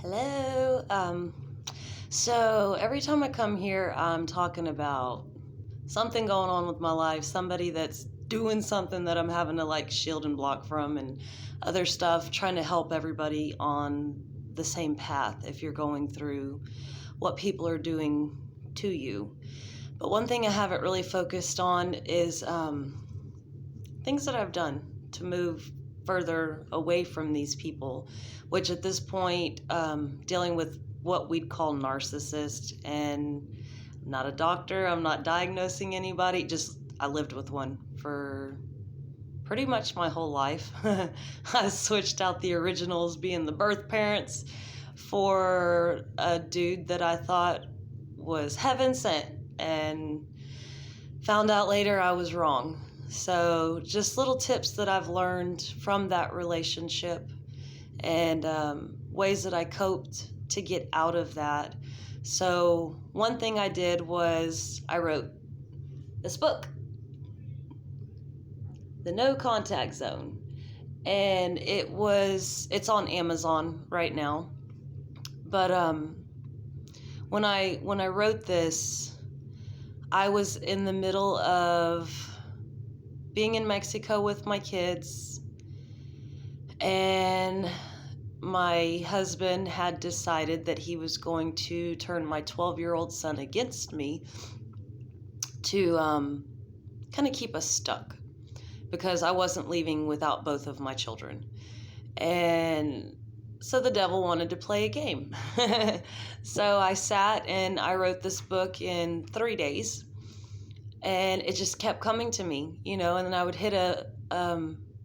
Hello. So every time I come here, I'm talking about something going on with my life, somebody that's doing something that I'm having to shield and block from, and other stuff, trying to help everybody on the same path if you're going through what people are doing to you. But one thing I haven't really focused on is things that I've done to move further away from these people, which at this point, dealing with what we'd call narcissists. And I'm not a doctor, I'm not diagnosing anybody, just I lived with one for pretty much my whole life. I switched out the originals being the birth parents for a dude that I thought was heaven sent, and found out later I was wrong. So, just little tips that I've learned from that relationship, and ways that I coped to get out of that. So, one thing I did was I wrote this book, The No Contact Zone. And it's on Amazon right now. But when I wrote this, I was in the middle of being in Mexico with my kids, and my husband had decided that he was going to turn my 12-year-old son against me to kind of keep us stuck, because I wasn't leaving without both of my children. And so the devil wanted to play a game. So I sat and I wrote this book in 3 days. And it just kept coming to me, and then I would hit a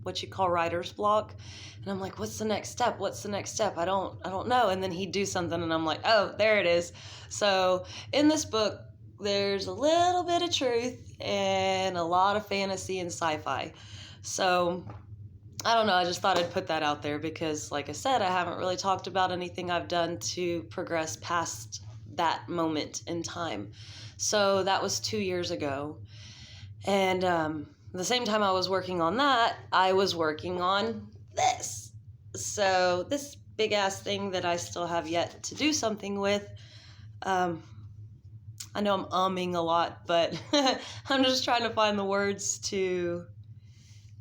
what you call writer's block, and I'm like, what's the next step? What's the next step? I don't know. And then he'd do something, and I'm like, oh, there it is. So in this book, there's a little bit of truth and a lot of fantasy and sci-fi. So I don't know. I just thought I'd put that out there because, like I said, I haven't really talked about anything I've done to progress past that moment in time. So that was 2 years ago. And the same time I was working on that, I was working on this. So this big ass thing that I still have yet to do something with. I know I'm umming a lot, but I'm just trying to find the words to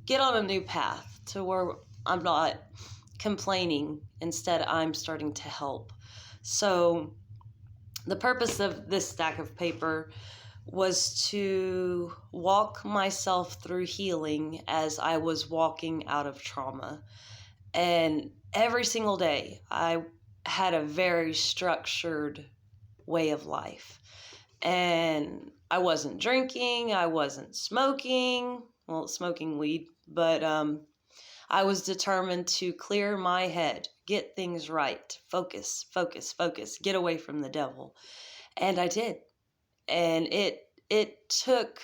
get on a new path to where I'm not complaining. Instead, I'm starting to help. So the purpose of this stack of paper was to walk myself through healing as I was walking out of trauma. And every single day, I had a very structured way of life. And I wasn't drinking, I wasn't smoking, smoking weed, but I was determined to clear my head, get things right, focus, get away from the devil. And I did. And it took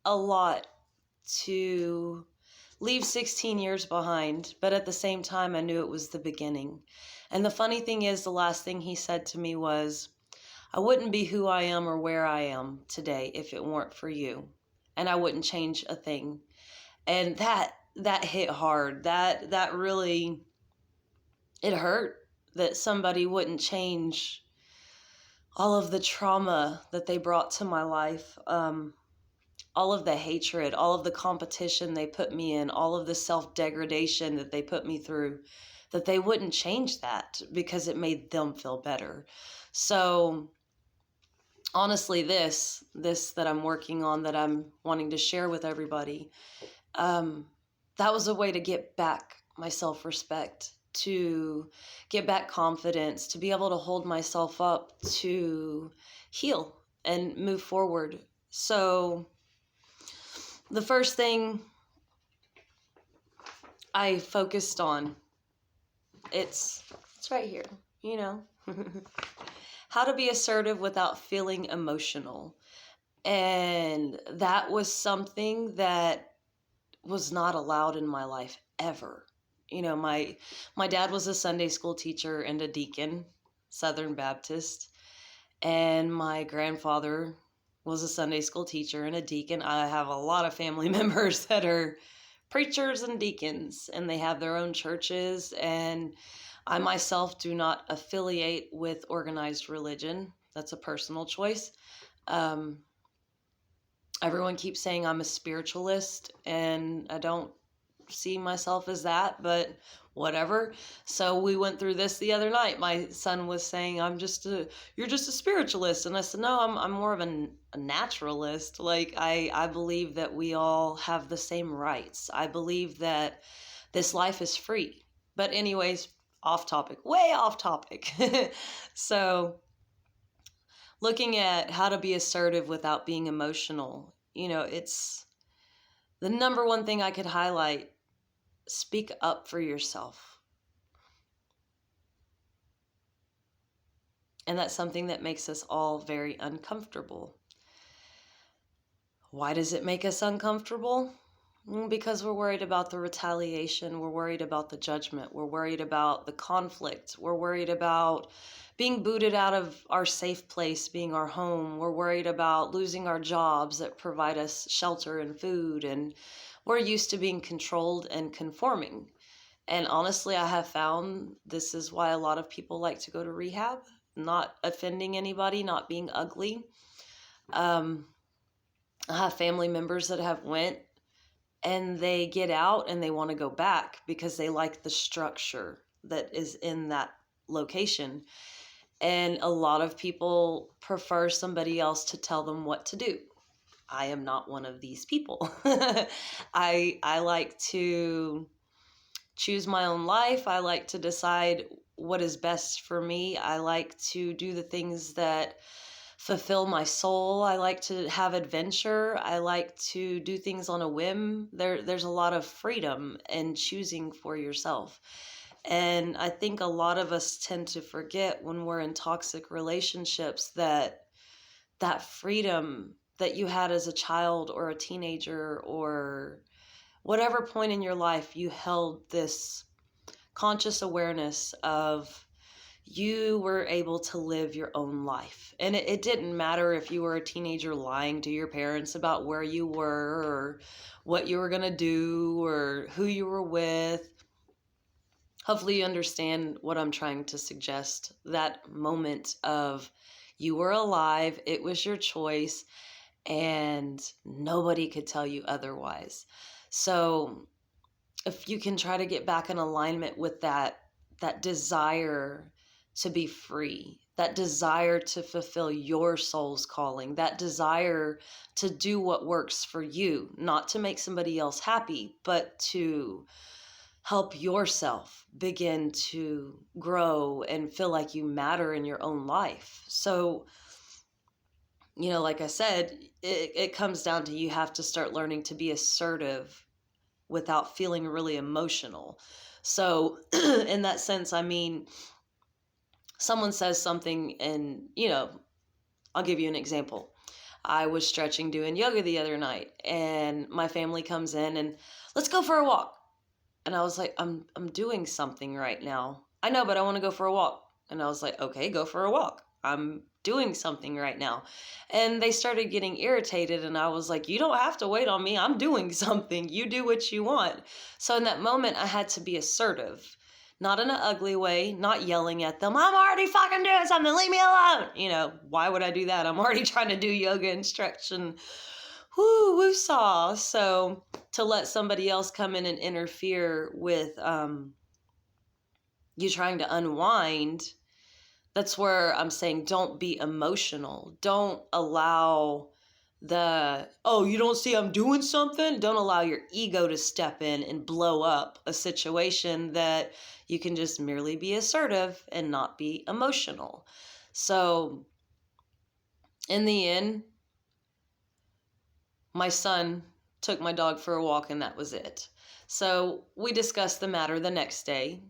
a lot to leave 16 years behind, but at the same time, I knew it was the beginning. And the funny thing is, the last thing he said to me was, I wouldn't be who I am or where I am today if it weren't for you. And I wouldn't change a thing. And that hit hard. That really, it hurt that somebody wouldn't change all of the trauma that they brought to my life, all of the hatred, all of the competition they put me in, all of the self-degradation that they put me through, that they wouldn't change that because it made them feel better. So honestly, this that I'm working on, that I'm wanting to share with everybody, that was a way to get back my self-respect, to get back confidence, to be able to hold myself up, to heal and move forward. So the first thing I focused on, it's right here, how to be assertive without feeling emotional. And that was something that was not allowed in my life ever. My dad was a Sunday school teacher and a deacon, Southern Baptist, and my grandfather was a Sunday school teacher and a deacon. I have a lot of family members that are preachers and deacons, and they have their own churches, and I myself do not affiliate with organized religion. That's a personal choice. Um, Everyone keeps saying I'm a spiritualist, and I don't see myself as that, but whatever. So we went through this the other night. My son was saying, you're just a spiritualist. And I said, no, I'm more of a naturalist. Like, I believe that we all have the same rights. I believe that this life is free. But anyways, off topic, way off topic. So looking at how to be assertive without being emotional, it's the number one thing I could highlight. Speak up for yourself. And that's something that makes us all very uncomfortable. Why does it make us uncomfortable? Because we're worried about the retaliation. We're worried about the judgment. We're worried about the conflict. We're worried about being booted out of our safe place, being our home. We're worried about losing our jobs that provide us shelter and food. And we're used to being controlled and conforming. And honestly, I have found this is why a lot of people like to go to rehab, not offending anybody, not being ugly. I have family members that have went and they get out and they want to go back because they like the structure that is in that location. And a lot of people prefer somebody else to tell them what to do. I am not one of these people. I like to choose my own life. I like to decide what is best for me. I like to do the things that fulfill my soul. I like to have adventure. I like to do things on a whim. There's a lot of freedom in choosing for yourself. And I think a lot of us tend to forget when we're in toxic relationships that freedom that you had as a child or a teenager or whatever point in your life, you held this conscious awareness of you were able to live your own life. And it didn't matter if you were a teenager lying to your parents about where you were or what you were going to do or who you were with. Hopefully you understand what I'm trying to suggest. That moment of you were alive, it was your choice, and nobody could tell you otherwise. So if you can try to get back in alignment with that desire to be free, that desire to fulfill your soul's calling, that desire to do what works for you, not to make somebody else happy, but to help yourself begin to grow and feel like you matter in your own life. So, like I said, it comes down to you have to start learning to be assertive without feeling really emotional. So in that sense, I mean, someone says something and, I'll give you an example. I was stretching doing yoga the other night and my family comes in and let's go for a walk. And I was like, I'm doing something right now. I know, but I want to go for a walk. And I was like, okay, go for a walk. I'm doing something right now. And they started getting irritated. And I was like, you don't have to wait on me. I'm doing something. You do what you want. So in that moment, I had to be assertive, not in an ugly way, not yelling at them. I'm already fucking doing something. Leave me alone. Why would I do that? I'm already trying to do yoga and stretch and woo-saw. So to let somebody else come in and interfere with you trying to unwind, that's where I'm saying don't be emotional. Don't allow you don't see I'm doing something? Don't allow your ego to step in and blow up a situation that you can just merely be assertive and not be emotional. So in the end, my son took my dog for a walk and that was it. So we discussed the matter the next day.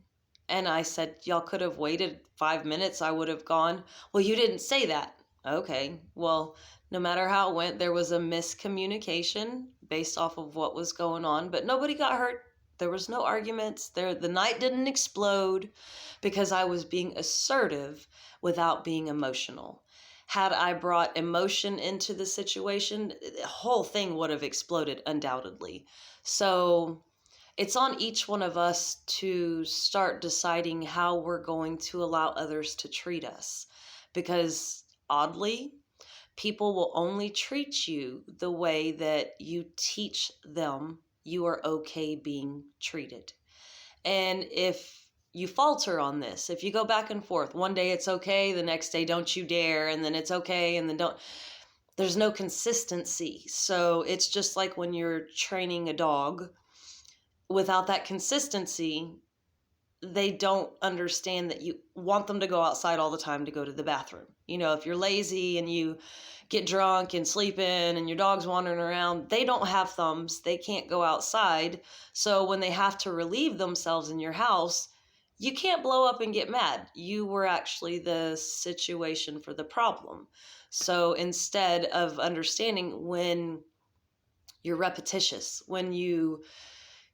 And I said, y'all could have waited 5 minutes. I would have gone, well, you didn't say that. Okay, well, no matter how it went, there was a miscommunication based off of what was going on, but nobody got hurt. There was no arguments. The night didn't explode because I was being assertive without being emotional. Had I brought emotion into the situation, the whole thing would have exploded undoubtedly. So it's on each one of us to start deciding how we're going to allow others to treat us. Because oddly, people will only treat you the way that you teach them you are okay being treated. And if you falter on this, if you go back and forth, one day it's okay, the next day don't you dare, and then it's okay, and then don't, there's no consistency. So it's just like when you're training a dog, without that consistency, they don't understand that you want them to go outside all the time to go to the bathroom. You know, if you're lazy and you get drunk and sleep in and your dog's wandering around, they don't have thumbs. They can't go outside. So when they have to relieve themselves in your house, you can't blow up and get mad. You were actually the situation for the problem. So instead of understanding, when you're repetitious, when you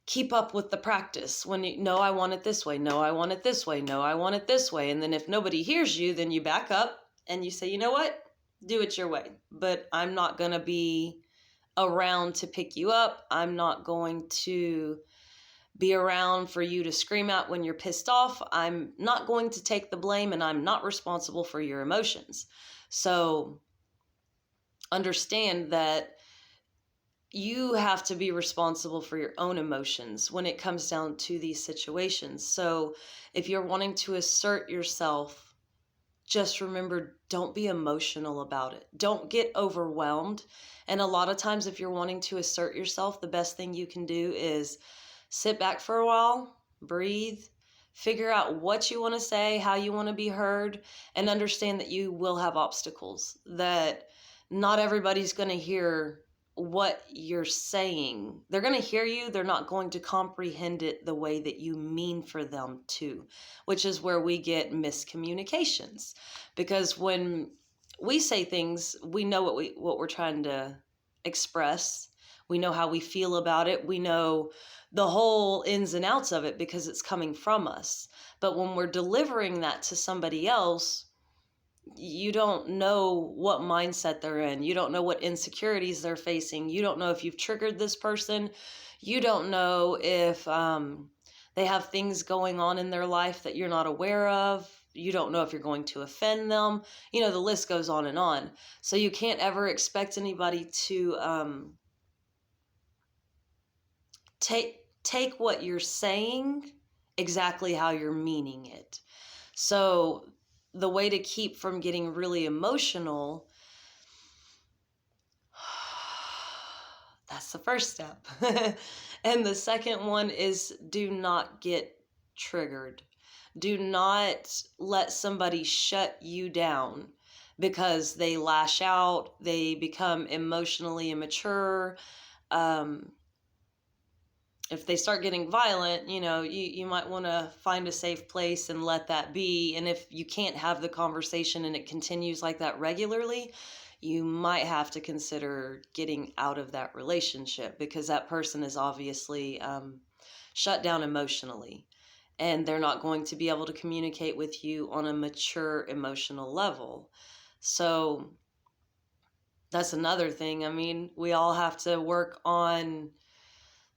keep up with the practice, when you no, I want it this way, no, I want it this way, no, I want it this way, and then if nobody hears you, then you back up and you say, you know what, do it your way, but I'm not going to be around to pick you up. I'm not going to be around for you to scream out when you're pissed off. I'm not going to take the blame, and I'm not responsible for your emotions. So understand that you have to be responsible for your own emotions when it comes down to these situations. So if you're wanting to assert yourself, just remember, don't be emotional about it. Don't get overwhelmed. And a lot of times, if you're wanting to assert yourself, the best thing you can do is sit back for a while, breathe, figure out what you want to say, how you want to be heard, and understand that you will have obstacles, that not everybody's going to hear what you're saying. They're going to hear you. They're not going to comprehend it the way that you mean for them to, which is where we get miscommunications. Because when we say things, we know what we're trying to express. We know how we feel about it. We know the whole ins and outs of it because it's coming from us. But when we're delivering that to somebody else, you don't know what mindset they're in. You don't know what insecurities they're facing. You don't know if you've triggered this person. You don't know if they have things going on in their life that you're not aware of. You don't know if you're going to offend them. You know, the list goes on and on. So you can't ever expect anybody to take what you're saying exactly how you're meaning it. So the way to keep from getting really emotional, that's the first step. And the second one is, do not get triggered. Do not let somebody shut you down because they lash out, they become emotionally immature. If they start getting violent, you know, you might want to find a safe place and let that be. And if you can't have the conversation and it continues like that regularly, you might have to consider getting out of that relationship, because that person is obviously shut down emotionally, and they're not going to be able to communicate with you on a mature emotional level. So that's another thing. I mean, we all have to work on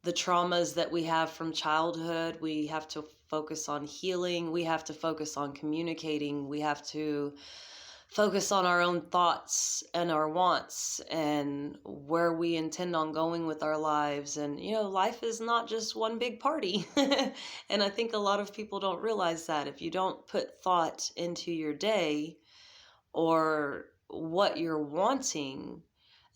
the traumas that we have from childhood. We have to focus on healing. We have to focus on communicating. We have to focus on our own thoughts and our wants and where we intend on going with our lives. And, you know, life is not just one big party. And I think a lot of people don't realize that. If you don't put thought into your day or what you're wanting,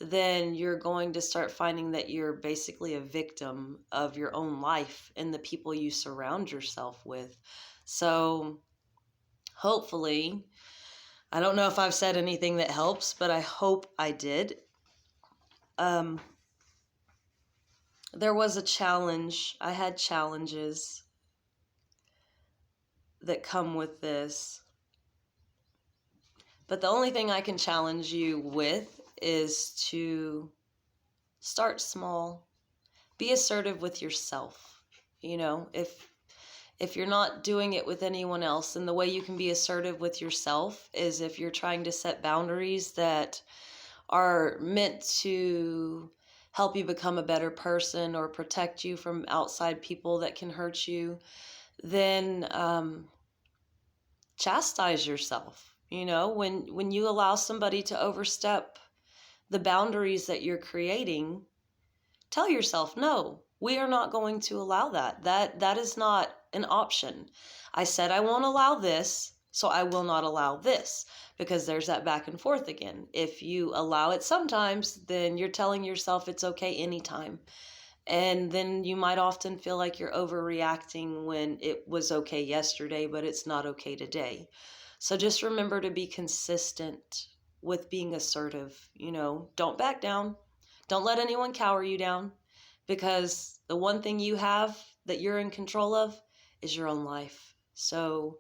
then you're going to start finding that you're basically a victim of your own life and the people you surround yourself with. So hopefully, I don't know if I've said anything that helps, but I hope I did. There was a challenge. I had challenges that come with this. But the only thing I can challenge you with is to start small. Be assertive with yourself. You know, if you're not doing it with anyone else, then the way you can be assertive with yourself is if you're trying to set boundaries that are meant to help you become a better person or protect you from outside people that can hurt you, then chastise yourself. When you allow somebody to overstep the boundaries that you're creating, tell yourself, no, we are not going to allow that. That is not an option. I said I won't allow this, so I will not allow this, because there's that back and forth again. If you allow it sometimes, then you're telling yourself it's okay anytime. And then you might often feel like you're overreacting when it was okay yesterday, but it's not okay today. So just remember to be consistent with being assertive. Don't back down. Don't let anyone cower you down, because the one thing you have that you're in control of is your own life. So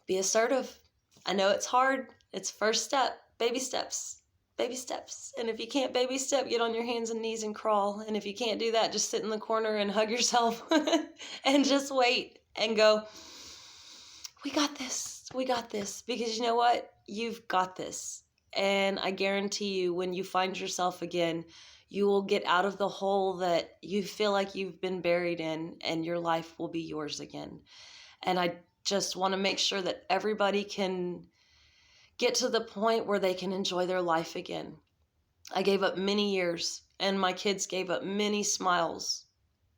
be assertive. I know it's hard. It's first step, baby steps. Baby steps. And if you can't baby step, get on your hands and knees and crawl. And if you can't do that, just sit in the corner and hug yourself and just wait and go, we got this. We got this. Because you know what? You've got this. And I guarantee you, when you find yourself again, you will get out of the hole that you feel like you've been buried in, and your life will be yours again. And I just want to make sure that everybody can get to the point where they can enjoy their life again. I gave up many years, and my kids gave up many smiles.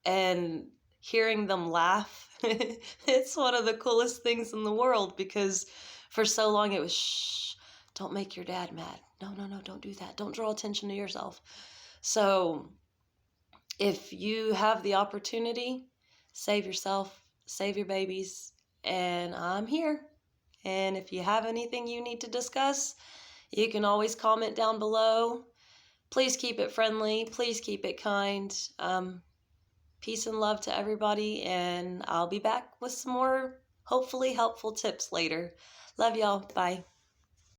And hearing them laugh, it's one of the coolest things in the world, because for so long it was, shh, don't make your dad mad. No, don't do that. Don't draw attention to yourself. So if you have the opportunity, save yourself, save your babies, and I'm here. And if you have anything you need to discuss, you can always comment down below. Please keep it friendly. Please keep it kind. Peace and love to everybody, and I'll be back with some more hopefully helpful tips later. Love y'all. Bye.